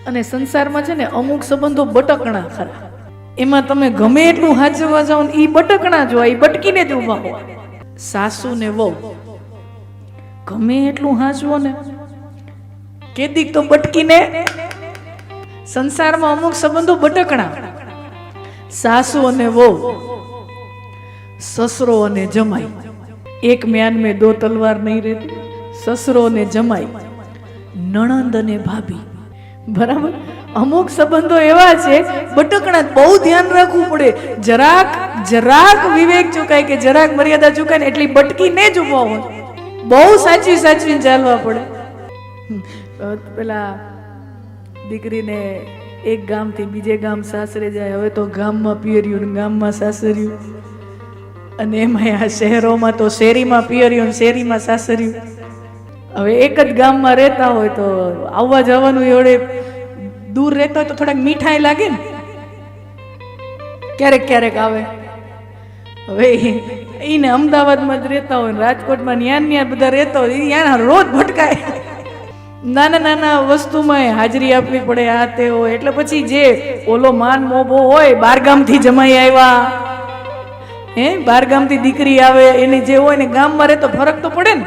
અને સંસારમાં છે ને અમુક સંબંધો બટકણા ખરા, એમાં તમે ગમે એટલું હાચવા જાઓ ને ઈ બટકણા જ હોય, ઈ બટકીને જ ઊભા હોય. સાસુ ને વહુ ગમે એટલું હાચવો ને કેદીક તો બટકીને. સંસારમાં અમુક સંબંધો બટકણા, સાસુ અને વહુ, સસરો અને જમાઈ, એક म्यान में दो तलवार नहीं रहती. ससरो ने जमाई, नणंद ने भाभी, बराबर. अमुक संबंधो एवा छे बटकणा, बहु ध्यान राखવું પડે. જરાક વિવેક ચૂકાય કે જરાક મર્યાદા ચૂકાય ને એટલી બટકી ને જ ઉભો હોય. બહુ સાચવીને ચાલવા પડે. પેલા દીકરીને એક ગામથી બીજે ગામ સાસરે જાય, હવે તો ગામમાં પિયર્યું ને ગામમાં સાસર્યું, અને એમાં આ શહેરોમાં તો શેરીમાં પિયર્યું ને શેરીમાં સાસર્યું. હવે એક જ ગામમાં રહેતા હોય તો આવવા જવાનું એવડે દૂર રહેતા હોય તો થોડાક મીઠાઈ લાગે ને, ક્યારેક ક્યારેક આવે. હવે એને અમદાવાદમાં જ રહેતા હોય ને રાજકોટમાં ન્યા બધા રહેતા હોય, ત્યાં રોજ ભટકાય. નાના વસ્તુમાં હાજરી આપવી પડે, આ તે હોય. એટલે પછી જે ઓલો માન મોભો હોય, બારગામથી જમાઈ આવ્યા, બારગામથી દીકરી આવે, એની જે હોય ને ગામમાં રહે તો ફરક તો પડે ને.